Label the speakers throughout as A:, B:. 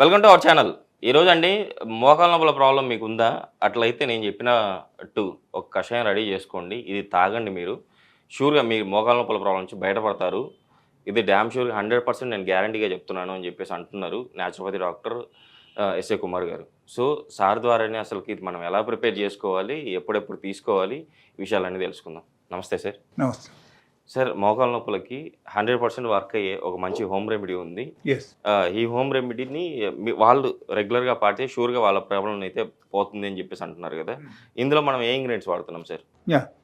A: Welcome to our channel. ఈరోజు అండి మోకాళ్ళ నొప్పుల ప్రాబ్లం మీకు ఉందా? అట్లయితే నేను చెప్పినట్టు ఒక కషాయం రెడీ చేసుకోండి. ఇది తాగండి మీరు. షూర్‌గా మీ మోకాళ్ళ నొప్పుల ప్రాబ్లం నుంచి బయటపడతారు. ఇది డామ్ షూర్ 100% నేను గ్యారంటీగా చెప్తున్నాను అని చెప్పేసి అంటున్నారు న్యాచురోపతి డాక్టర్ ఎస్ఏ కుమార్ గారు. సో సార్ ద్వారానే అసలుకి ఇది మనం ఎలా ప్రిపేర్ చేసుకోవాలి, ఎప్పుడెప్పుడు తీసుకోవాలి, ఈ విషయాలన్నీ తెలుసుకుందాం. నమస్తే సార్.
B: నమస్తే
A: సార్, మోకాళ్ళ నొప్పులకి 100% వర్క్ అయ్యే ఒక మంచి హోమ్ రెమెడీ ఉంది.
B: ఎస్
A: ఈ హోమ్ రెమెడీని వాళ్ళు రెగ్యులర్గా పాడితే షూర్గా వాళ్ళ ప్రాబ్లం అయితే పోతుంది అని చెప్పేసి అంటున్నారు కదా. ఇందులో మనం ఏ ఇంగ్రీడియంట్స్ వాడుతున్నాం సార్?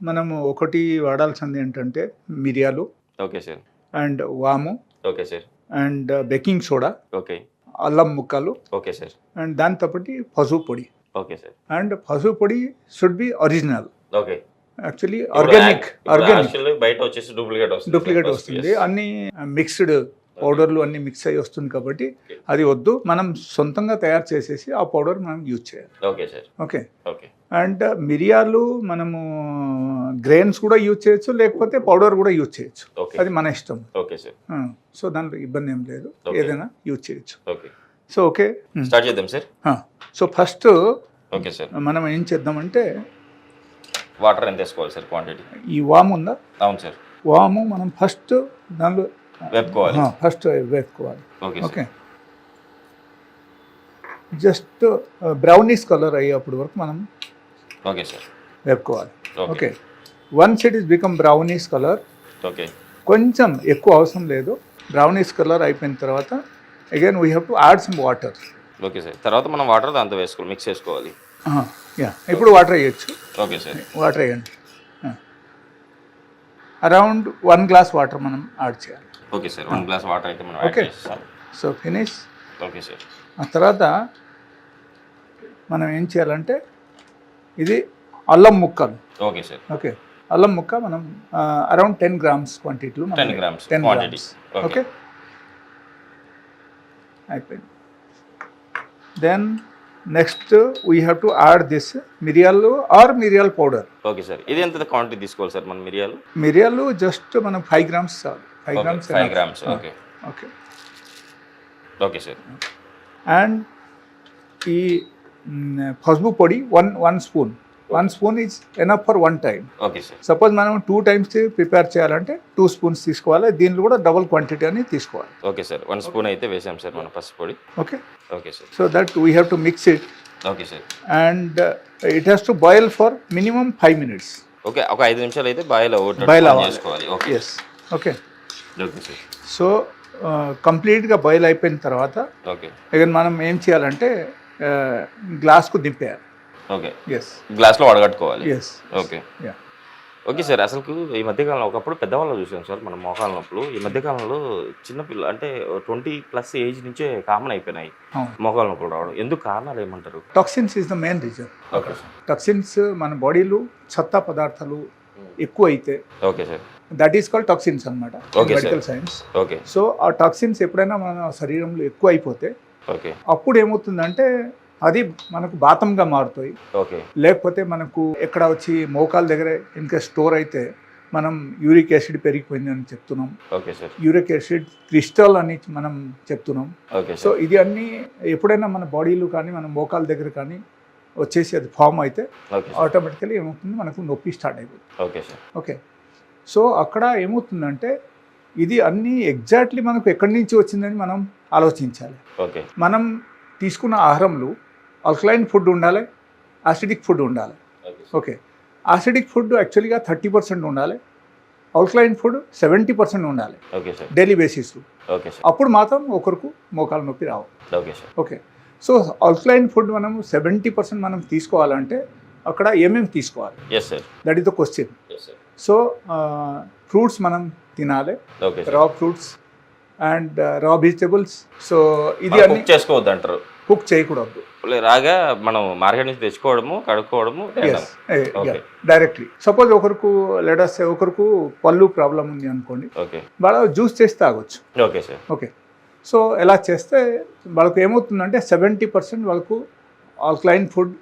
B: మనము ఒకటి వాడాల్సింది ఏంటంటే మిరియాలు,
A: ఓకే సార్,
B: అండ్ వాము,
A: okay sir,
B: and baking soda,
A: okay,
B: అల్లం ముక్కలు,
A: ఓకే సార్,
B: అండ్ దాంతో పాటు పసుపు పొడి.
A: Okay sir.
B: అండ్ పసుపు పొడి should be original,
A: okay.
B: Actually organic
A: బయట వచ్చేసి
B: డూప్లికేట్ వస్తుంది. అన్ని మిక్స్డ్ పౌడర్లు అన్ని మిక్స్ అయ్యి వస్తుంది కాబట్టి అది వద్దు. మనం సొంతంగా తయారు చేసేసి ఆ పౌడర్ మనం యూజ్ చేయాలి.
A: Okay sir.
B: Okay.
A: Okay.
B: And మిరియాలు మనము గ్రెయిన్స్ కూడా యూజ్ చేయొచ్చు, లేకపోతే పౌడర్ కూడా యూజ్ చేయొచ్చు. అది మన ఇష్టం.
A: Okay sir.
B: సో దాంట్లో ఇబ్బంది ఏం లేదు, ఏదైనా యూజ్ చేయొచ్చు.
A: ఓకే.
B: సో ఓకే,
A: స్టార్ట్ చేద్దాం sir.
B: So first
A: okay sir,
B: మనం ఏం చేద్దామంటే
A: వాటర్ ఎంత వేసుకోవాలి సార్ క్వాంటిటీ?
B: ఈ వాము ఉందా?
A: అవును సార్.
B: వాము మనం ఫస్ట్ దానిలో
A: వేపుకోవాలి.
B: ఫస్ట్ వేపుకోవాలి.
A: Okay.
B: Okay. Just brownish colour అయ్యేప్పటి వరకు మనం
A: ఓకే సార్
B: వేపుకోవాలి. Okay. Once it is become brownish colour,
A: okay,
B: కొంచెం ఎక్కువ అవసరం లేదు. బ్రౌనిష్ కలర్ అయిపోయిన తర్వాత again we have to add some water.
A: Okay sir. తర్వాత మనం వాటర్ దాంతో వేసుకోవాలి, మిక్స్ చేసుకోవాలి.
B: ఇప్పుడు వాటర్ వేయచ్చు.
A: Okay sir.
B: వాటర్ వేయండి. అరౌండ్ 1 గ్లాస్ వాటర్ మనం యాడ్ చేయాలి.
A: Okay sir. 1 గ్లాస్ వాటర్ అయితే మనం యాడ్ చేస్తాం.
B: So finish.
A: Okay sir.
B: ఆ తర్వాత మనం ఏం చేయాలంటే ఇది అల్లం ముక్కలు.
A: Okay sir.
B: ఓకే. అల్లం ముక్క మనం అరౌండ్ 10 గ్రామ్స్ క్వాంటిటీలో
A: 10 గ్రామ్స్.
B: ఓకే. అయిపోయింది. Then next we have to add this మిరియాలు ఆర్ మిరియాల పౌడర్.
A: Okay sir. ఇది ఎంత క్వాంటిటీ తీసుకోవాలి సార్ మనం మిరియాలు?
B: మిరియాలు జస్ట్ మనం 5 గ్రామ్స్ చాలు. 5 grams.
A: Okay.
B: Okay.
A: Okay sir.
B: And ఈ పసుపు పొడి 1 spoon. 1 spoon is enough for 1 time.
A: Okay sir.
B: Suppose మనం 2 టైమ్స్ ప్రిపేర్ చేయాలంటే 2 స్పూన్స్ తీసుకోవాలి. దీనిలో కూడా డబుల్ క్వాంటిటీ అని తీసుకోవాలి.
A: Okay sir. 1 స్పూన్ అయితే వేసాం సార్ మన పసుపు పొడి.
B: Okay.
A: Okay sir.
B: So that we have to mix it.
A: Okay sir.
B: And it has to boil for minimum 5 minutes.
A: Okay. ఒక 5 నిమిషాలు అయితే బాయిల్ చేసుకోవాలి. Okay.
B: Yes. Okay.
A: Okay sir.
B: So కంప్లీట్గా బాయిల్ అయిపోయిన తర్వాత
A: ఓకే
B: అగైన్ మనం ఏం చేయాలంటే గ్లాస్కు దింపేయాలి.
A: ఓకే.
B: ఎస్.
A: గ్లాస్లో వడగట్టుకోవాలి.
B: ఎస్.
A: ఓకే. Okay sir. అసలు ఈ మధ్యకాలంలో ఒకప్పుడు పెద్దవాళ్ళు చూసాం సార్ మనం మోకాళ్ళ నొప్పులు. ఈ మధ్యకాలంలో చిన్నపిల్ల అంటే 20+ ఏజ్ నుంచే కామన్ అయిపోయినాయి మోకాళ్ళ నొప్పులు రావడం. ఎందుకు కారణాలు ఏమంటారు?
B: Toxins is the main reason.
A: Okay sir.
B: Toxins మన బాడీలో చెత్త పదార్థాలు ఎక్కువ అయితే
A: okay sir,
B: that is called toxins అనమాట, మెడికల్ సైన్స్.
A: ఓకే.
B: సో ఆ టాక్సిన్స్ ఎప్పుడైనా మన శరీరంలో ఎక్కువ అయిపోతే
A: ఓకే
B: అప్పుడు ఏమవుతుందంటే అది మనకు బాతంగా మారుతాయి.
A: ఓకే.
B: లేకపోతే మనకు ఎక్కడ వచ్చి మోకాల దగ్గర ఇంకా స్టోర్ అయితే మనం యూరిక్ యాసిడ్ పెరిగిపోయింది అని చెప్తున్నాం.
A: Okay sir.
B: Uric acid crystal అని మనం చెప్తున్నాం.
A: ఓకే.
B: సో ఇది అన్నీ ఎప్పుడైనా మన బాడీలో కానీ మన మోకాల దగ్గర కానీ వచ్చేసి అది ఫామ్ అయితే ఆటోమేటికలీ ఏమవుతుంది, మనకు నొప్పి స్టార్ట్ అయిపోతుంది.
A: Okay sir.
B: ఓకే. సో అక్కడ ఏమవుతుందంటే ఇది అన్నీ ఎగ్జాక్ట్లీ మనకు ఎక్కడి నుంచి వచ్చిందని మనం ఆలోచించాలి.
A: ఓకే.
B: మనం తీసుకున్న ఆహారంలో ఆల్కలైన్ ఫుడ్ ఉండాలి, యాసిడిక్ ఫుడ్ ఉండాలి. ఓకే. యాసిడిక్ ఫుడ్ యాక్చువల్గా 30% ఉండాలి, ఆల్కలైన్ ఫుడ్ 70% ఉండాలి.
A: Okay sir.
B: డైలీ బేసిస్లో.
A: Okay sir.
B: అప్పుడు మాత్రం ఒకరికి మోకాల నొప్పి రావు.
A: Okay sir.
B: Okay. So alkaline food మనము 70% మనం తీసుకోవాలంటే అక్కడ ఏమేమి తీసుకోవాలి?
A: Yes sir.
B: That is the question.
A: Yes sir.
B: So fruits మనం తినాలి,
A: okay.
B: Raw fruits and raw vegetables. So ఇది అన్ని
A: చేసుకోవద్దు అంటారు,
B: కుక్ చేయకూడదు.
A: రాగా మనం మార్కెట్ నుంచి తెచ్చుకోవడము, కడుక్కోవడము
B: డైరెక్ట్లీ. సపోజ్ ఒకరికి లెటస్ ఒకరికి పళ్ళు ప్రాబ్లం ఉంది అనుకోండి,
A: ఓకే,
B: వాళ్ళ జ్యూస్ చేసి తాగొచ్చు.
A: Okay sir.
B: ఓకే. సో ఎలా చేస్తే వాళ్ళకు ఏమవుతుందంటే 70% వాళ్ళకు ఆల్కలైన్ ఫుడ్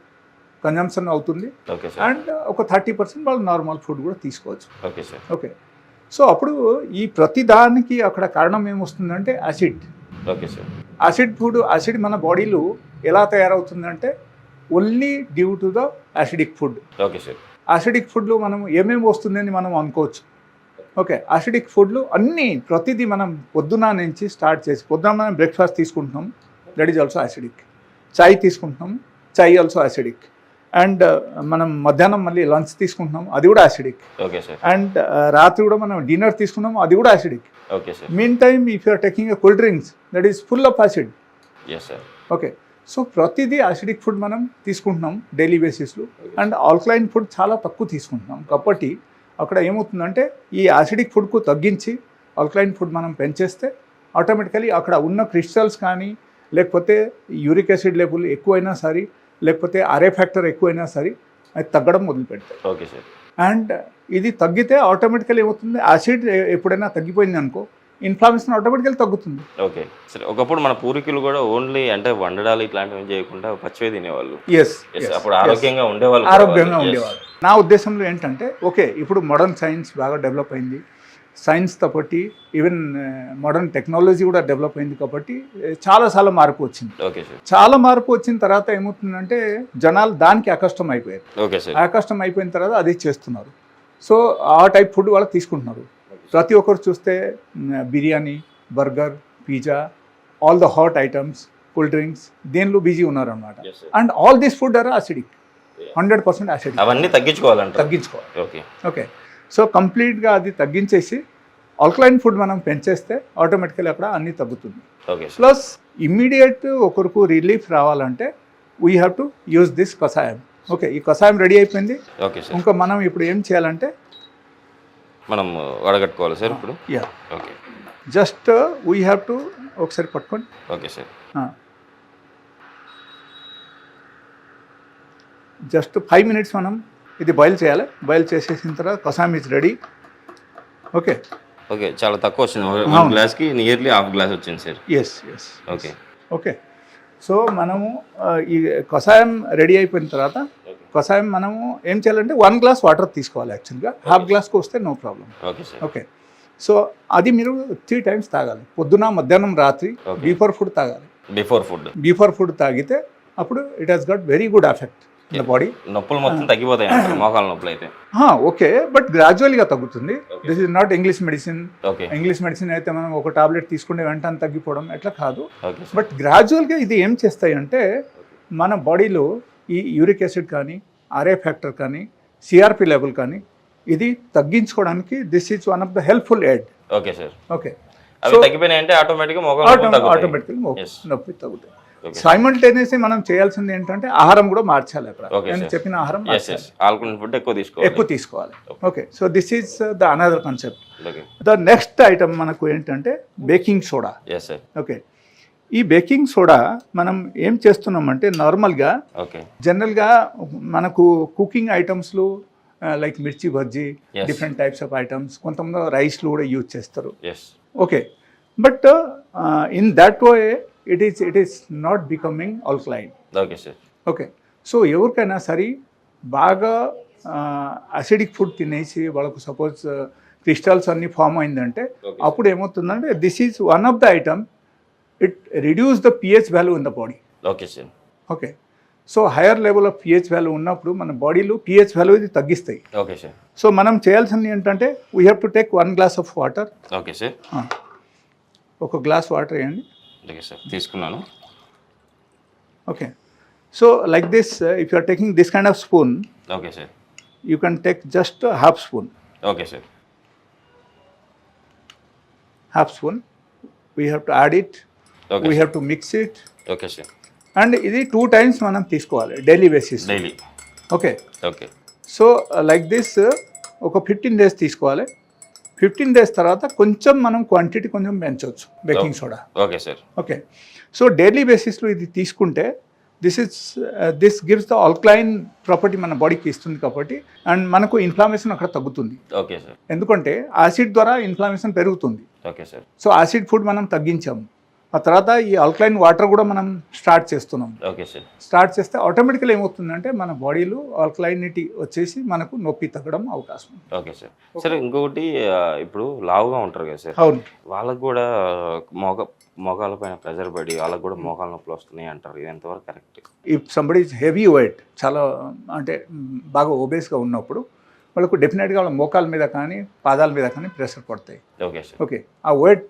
B: కన్జంప్షన్ అవుతుంది.
A: Okay sir.
B: అండ్ ఒక 30% వాళ్ళు నార్మల్ ఫుడ్ కూడా తీసుకోవచ్చు.
A: Okay sir.
B: ఓకే. సో అప్పుడు ఈ ప్రతి దానికి అక్కడ కారణం ఏమొస్తుందంటే యాసిడ్.
A: Okay sir.
B: యాసిడ్ మన బాడీలో ఎలా తయారవుతుందంటే only due to the acidic food.
A: Okay sir.
B: Acidic ఫుడ్లో మనం ఏమేమి వస్తుందని మనం అనుకోవచ్చు. ఓకే, యాసిడిక్ ఫుడ్లు అన్నీ ప్రతిదీ మనం పొద్దున నుంచి స్టార్ట్ చేసి పొద్దున మనం బ్రేక్ఫాస్ట్ తీసుకుంటున్నాం, దట్ ఈజ్ ఆల్సో యాసిడిక్. చాయ్ తీసుకుంటున్నాం, చాయ్ ఆల్సో యాసిడిక్. అండ్ మనం మధ్యాహ్నం మళ్ళీ లంచ్ తీసుకుంటున్నాం, అది కూడా యాసిడిక్.
A: Okay sir.
B: అండ్ రాత్రి కూడా మనం డిన్నర్ తీసుకున్నాం, అది కూడా acidic.
A: Okay sir.
B: Meantime if you're taking a cool drinks that is full of acid.
A: Yes sir.
B: Okay, so ప్రతిదీ యాసిడిక్ ఫుడ్ మనం తీసుకుంటున్నాం డైలీ బేసిస్లో. అండ్ ఆల్కలైన్ ఫుడ్ చాలా తక్కువ తీసుకుంటున్నాం కాబట్టి అక్కడ ఏమవుతుందంటే ఈ యాసిడిక్ ఫుడ్కు తగ్గించి ఆల్కలైన్ ఫుడ్ మనం పెంచేస్తే ఆటోమేటికలీ అక్కడ ఉన్న క్రిస్టల్స్ కానీ లేకపోతే యూరిక్ యాసిడ్ లెవెల్ ఎక్కువైనా సరే లేకపోతే ఆర్ఏ ఫ్యాక్టర్ ఎక్కువైనా సరే అది తగ్గడం మొదలుపెడతాయి.
A: Okay sir.
B: అండ్ ఇది తగ్గితే ఆటోమేటికల్ ఏమవుతుంది, యాసిడ్ ఎప్పుడైనా తగ్గిపోయింది అనుకో ఇన్ఫ్లామేషన్ ఆటోమేటికల్ తగ్గుతుంది.
A: ఓకే సరే. ఒకప్పుడు మన పూర్వీకులు కూడా ఓన్లీ అంటే వండడాలు ఇట్లాంటివి చేయకుండా పచ్చివే తినేవాళ్ళు.
B: ఎస్,
A: అప్పుడు ఆరోగ్యంగా ఉండేవాళ్ళు.
B: నా ఉద్దేశంలో ఏంటంటే ఓకే ఇప్పుడు మోడర్న్ సైన్స్ బాగా డెవలప్ అయింది, సైన్స్తో పాటు ఈవెన్ మోడర్న్ టెక్నాలజీ కూడా డెవలప్ అయింది కాబట్టి చాలా మార్పు వచ్చింది.
A: Okay sir.
B: చాలా మార్పు వచ్చిన తర్వాత ఏమవుతుందంటే జనాలు దానికి ఆకష్టం అయిపోయారు.
A: Okay sir.
B: ఆకష్టం అయిపోయిన తర్వాత అది చేస్తున్నారు. సో ఆ టైప్ ఫుడ్ వాళ్ళు తీసుకుంటున్నారు. ప్రతి ఒక్కరు చూస్తే biryani, burger, pizza, all the hot items, cool drinks దేనిలో బిజీ ఉన్నారన్నమాట. And all this food are acidic, 100% acidic.
A: అవన్నీ తగ్గించుకోవాలి.
B: ఓకే ఓకే, సో కంప్లీట్గా అది తగ్గించేసి ఆల్కలైన్ ఫుడ్ మనం పెంచేస్తే ఆటోమేటికల్లీ అక్కడ అన్నీ తగ్గుతుంది.
A: ఓకే.
B: ప్లస్ ఇమ్మీడియట్ ఒకరికి రిలీఫ్ రావాలంటే we have to use this కషాయం. ఓకే, ఈ కషాయం రెడీ అయిపోయింది.
A: Okay sir.
B: ఇంకా మనం ఇప్పుడు ఏం చేయాలంటే
A: మనం వడగట్టుకోవాలి సార్ ఇప్పుడు.
B: Yeah,
A: okay.
B: Just we have to ఒకసారి పట్టుకోండి.
A: Okay sir.
B: జస్ట్ 5 minutes మనం ఇది బాయిల్ చేయాలి. బాయిల్ చేసేసిన తర్వాత కషాయం ఇస్ రెడీ. ఓకే
A: ఓకే, చాలా తక్కువ వచ్చింది. 1 గ్లాస్కి నియర్లీ ½ గ్లాస్ వచ్చింది sir.
B: Yes.
A: Okay
B: okay, so మనము ఈ కషాయం రెడీ అయిపోయిన తర్వాత కషాయం మనము ఏం చేయాలంటే 1 glass వాటర్ తీసుకోవాలి. యాక్చువల్గా ½ గ్లాస్కి వస్తే no problem.
A: Okay sir.
B: Okay, so అది మీరు 3 times తాగాలి. పొద్దున, మధ్యాహ్నం, రాత్రి, బిఫోర్ ఫుడ్ తాగాలి. బిఫోర్ ఫుడ్ తాగితే అప్పుడు it has got very good effect in the body.
A: నొప్పులు మొత్తం తగ్గిపోతాయి మోకాల నొప్పులు అయితే.
B: ఓకే, బట్ గ్రాడ్యువల్గా తగ్గుతుంది. This is not English medicine.
A: Okay.
B: English medicine అయితే మనం ఒక టాబ్లెట్ తీసుకుంటే వెంటనే తగ్గిపోవడం ఎట్లా కాదు. బట్ గ్రాడ్యువల్గా ఇది ఏం చేస్తాయి అంటే మన బాడీలో ఈ యూరిక్ యాసిడ్ కానీ ఆర్ఏ ఫ్యాక్టర్ కానీ సిఆర్పి లెవెల్ కానీ ఇది తగ్గించుకోవడానికి this is one of the helpful aid.
A: Okay sir.
B: Okay,
A: అవి తగ్గిపోయినాయంటే ఆటోమేటిక్గా
B: ఆటోమేటిక్గా నొప్పి తగ్గుతాయి. సైమల్టేనియస్లీ మనం చేయాల్సింది ఏంటంటే ఆహారం కూడా మార్చాలి. నేను చెప్పిన ఆహారం
A: ఆల్కలైన్ ఫుడ్ ఎక్కువ తీసుకోవాలి.
B: Okay, so this is the another concept. The next item మనకు ఏంటంటే బేకింగ్ సోడా. ఓకే, ఈ బేకింగ్ సోడా మనం ఏం చేస్తున్నామంటే నార్మల్గా జనరల్గా మనకు కుకింగ్ ఐటమ్స్లో లైక్ మిర్చి bajji, different types of items, కొంతమంది రైస్లో కూడా యూజ్ చేస్తారు. Okay, but in that way it is not becoming alkaline.
A: Okay sir.
B: Okay, so ఎవరికైనా సరే బాగా అసిడిక్ ఫుడ్ తినేసి వాళ్ళకు సపోజ్ క్రిస్టల్స్ అన్ని ఫామ్ అయిందంటే అప్పుడు ఏమవుతుందంటే this is one of the item, it reduce the pH value in the body.
A: Okay sir.
B: Okay, so higher level of pH value ఉన్నప్పుడు మన బాడీలో పిహెచ్ వాల్యూ ఇది తగ్గిస్తాయి.
A: Okay sir.
B: సో మనం చేయాల్సింది ఏంటంటే we have to take 1 glass of water.
A: Okay sir.
B: ఒక glass water వేయండి.
A: ఓకే సార్, తీసుకున్నాను.
B: Okay, so like this if you are taking this kind of spoon,
A: okay sir,
B: you can take just ½ spoon.
A: Okay sir.
B: ½ spoon. We have to add it.
A: Okay.
B: We have to mix it.
A: Okay sir.
B: And ఇది 2 times మనం తీసుకోవాలి daily basis.
A: Daily.
B: Okay
A: okay,
B: so like this ఒక 15 days తీసుకోవాలి. 15 days తర్వాత కొంచెం మనం quantity కొంచెం పెంచవచ్చు baking soda.
A: Okay sir.
B: Okay, so daily బేసిస్లో ఇది తీసుకుంటే this gives the alkaline property మన బాడీకి ఇస్తుంది కాబట్టి అండ్ మనకు ఇన్ఫ్లామేషన్ అక్కడ తగ్గుతుంది.
A: Okay sir.
B: ఎందుకంటే యాసిడ్ ద్వారా ఇన్ఫ్లామేషన్ పెరుగుతుంది.
A: Okay sir.
B: So acid food మనం తగ్గించాము. ఆ తర్వాత ఈ ఆల్కలైన్ వాటర్ కూడా మనం స్టార్ట్ చేస్తున్నాం.
A: Okay sir.
B: స్టార్ట్ చేస్తే ఆటోమేటికల్ ఏమవుతుందంటే మన బాడీలో ఆల్కలైనిటీ వచ్చేసి మనకు నొప్పి తగ్గడం అవకాశం ఉంది.
A: Okay sir. సార్ ఇంకొకటి ఇప్పుడు లావుగా ఉంటారు కదా సార్,
B: అవును.
A: వాళ్ళకు కూడా మోకాళ్ళ పైన ప్రెజర్ పడి వాళ్ళకు కూడా మోకాళ్ళ నొప్పులు వస్తున్నాయి అంటారు. ఇది ఎంతవరకు correct?
B: If somebody is heavy weight, చాలా అంటే బాగా ఓబేస్గా ఉన్నప్పుడు వాళ్ళకు డెఫినెట్గా వాళ్ళ మోకాల మీద కానీ పాదాల మీద కానీ ప్రెషర్ పడతాయి.
A: Okay sir.
B: ఓకే, ఆ వెయిట్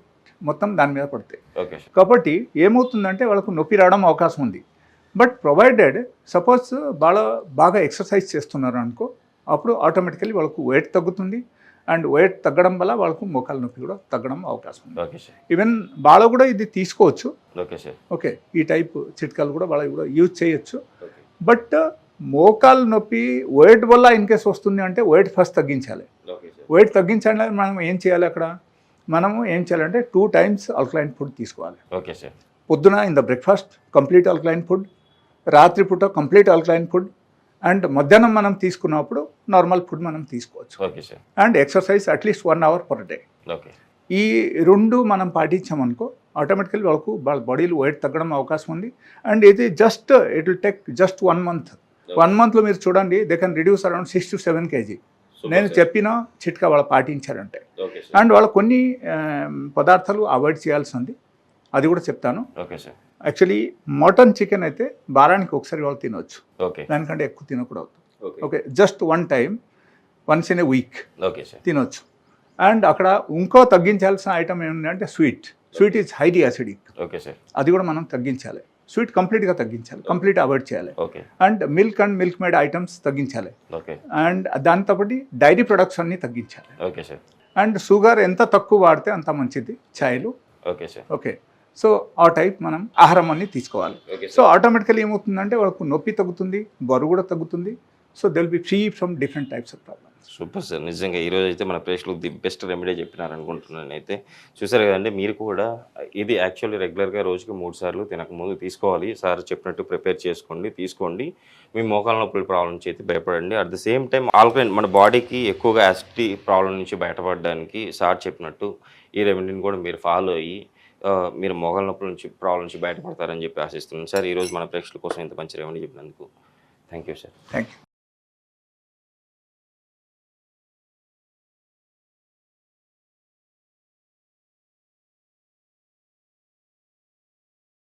B: మొత్తం దాని మీద పడతాయి.
A: Okay sir.
B: కాబట్టి ఏమవుతుందంటే వాళ్ళకు నొప్పి రావడం అవకాశం ఉంది. బట్ ప్రొవైడెడ్ సపోజ్ బాగా ఎక్సర్సైజ్ చేస్తున్నారు అనుకో, అప్పుడు ఆటోమేటికలీ వాళ్ళకు వెయిట్ తగ్గుతుంది. అండ్ వెయిట్ తగ్గడం వల్ల వాళ్ళకు మోకాల నొప్పి కూడా తగ్గడం అవకాశం ఉంది.
A: Okay sir.
B: ఈవెన్ బాగా కూడా ఇది తీసుకోవచ్చు.
A: Okay sir.
B: ఓకే, ఈ టైప్ చిట్కాలు కూడా వాళ్ళకి కూడా యూజ్ చేయొచ్చు.
A: ఓకే.
B: బట్ మోకాలు నొప్పి వెయిట్ వల్ల ఇన్ కేస్ వస్తుంది అంటే వెయిట్ ఫస్ట్ తగ్గించాలి.
A: Okay sir.
B: వెయిట్ తగ్గించాలి మనం ఏం చేయాలి అక్కడ, మనము ఏం చేయాలంటే 2 times ఆల్కలైన్ ఫుడ్ తీసుకోవాలి.
A: Okay sir.
B: పొద్దున in the breakfast complete alkaline food, రాత్రిపూట కంప్లీట్ ఆల్కలైన్ ఫుడ్, అండ్ మధ్యాహ్నం మనం తీసుకున్నప్పుడు నార్మల్ ఫుడ్ మనం తీసుకోవచ్చు.
A: Okay sir.
B: And exercise at least 1 hour per day.
A: Okay.
B: ఈ 2 మనం పాటించామనుకో ఆటోమేటికల్లీ వాళ్ళకు వాళ్ళ బాడీలో వెయిట్ తగ్గడం అవకాశం ఉంది. అండ్ ఇది just it will take just 1 month. 1 monthలో మీరు చూడండి they can reduce around 6 to 7 kg. నేను చెప్పిన చిట్కా వాళ్ళు పాటించారంటే.
A: Okay sir.
B: అండ్ వాళ్ళు కొన్ని పదార్థాలు అవాయిడ్ చేయాల్సి ఉంది, అది కూడా చెప్తాను.
A: Okay sir.
B: Actually mutton chicken అయితే వారానికి ఒకసారి వాళ్ళు తినవచ్చు,
A: ఓకే.
B: దానికంటే ఎక్కువ తినకూడదు.
A: Okay.
B: Okay, just 1 time, once in a week
A: okay sir.
B: తినవచ్చు. అండ్ అక్కడ ఇంకో తగ్గించాల్సిన ఐటమ్ ఏముందంటే sweet is highly acidic.
A: Okay sir.
B: అది కూడా మనం తగ్గించాలి. స్వీట్ కంప్లీట్గా తగ్గించాలి, కంప్లీట్ అవాయిడ్ చేయాలి.
A: Okay.
B: And milk and milk made items తగ్గించాలి.
A: ఓకే.
B: అండ్ దాంతో పాటు డైరీ ప్రొడక్ట్స్ అన్నీ తగ్గించాలి.
A: Okay sir.
B: అండ్ షుగర్ ఎంత తక్కువ వాడితే అంత మంచిది, ఛాయ్లు.
A: Okay sir.
B: ఓకే, సో ఆ టైప్ మనం ఆహారం అన్ని తీసుకోవాలి.
A: Okay
B: so
A: sir.
B: ఆటోమేటికలీ ఏమవుతుందంటే వాళ్ళకు నొప్పి తగ్గుతుంది, బరువు కూడా తగ్గుతుంది. So they'll be free from different types of problems.
A: Super sir. నిజంగా ఈరోజు అయితే మన ప్రేక్షకులకు ది బెస్ట్ రెమెడీ చెప్పినారు అనుకుంటున్నాను. అయితే చూసారు కదండి, మీరు కూడా ఇది యాక్చువల్లీ రెగ్యులర్గా రోజుకి 3 సార్లు తినకముందు తీసుకోవాలి. సార్ చెప్పినట్టు ప్రిపేర్ తీసుకోండి. మీ మోకాల నొప్పుల ప్రాబ్లం నుంచి అయితే భయపడండి. At the same time alkaline మన బాడీకి ఎక్కువగా యాసిడిటీ ప్రాబ్లం నుంచి బయటపడడానికి సార్ చెప్పినట్టు ఈ రెమెడీని కూడా మీరు ఫాలో అయ్యి మీరు మోకాల నొప్పుల ప్రాబ్లం నుంచి బయటపడతారని చెప్పి ఆశిస్తున్నాను. సార్ ఈరోజు మన ప్రేక్షకుల కోసం ఇంత మంచి రెమెడీ చెప్పినందుకు thank you sir.
B: Thank you.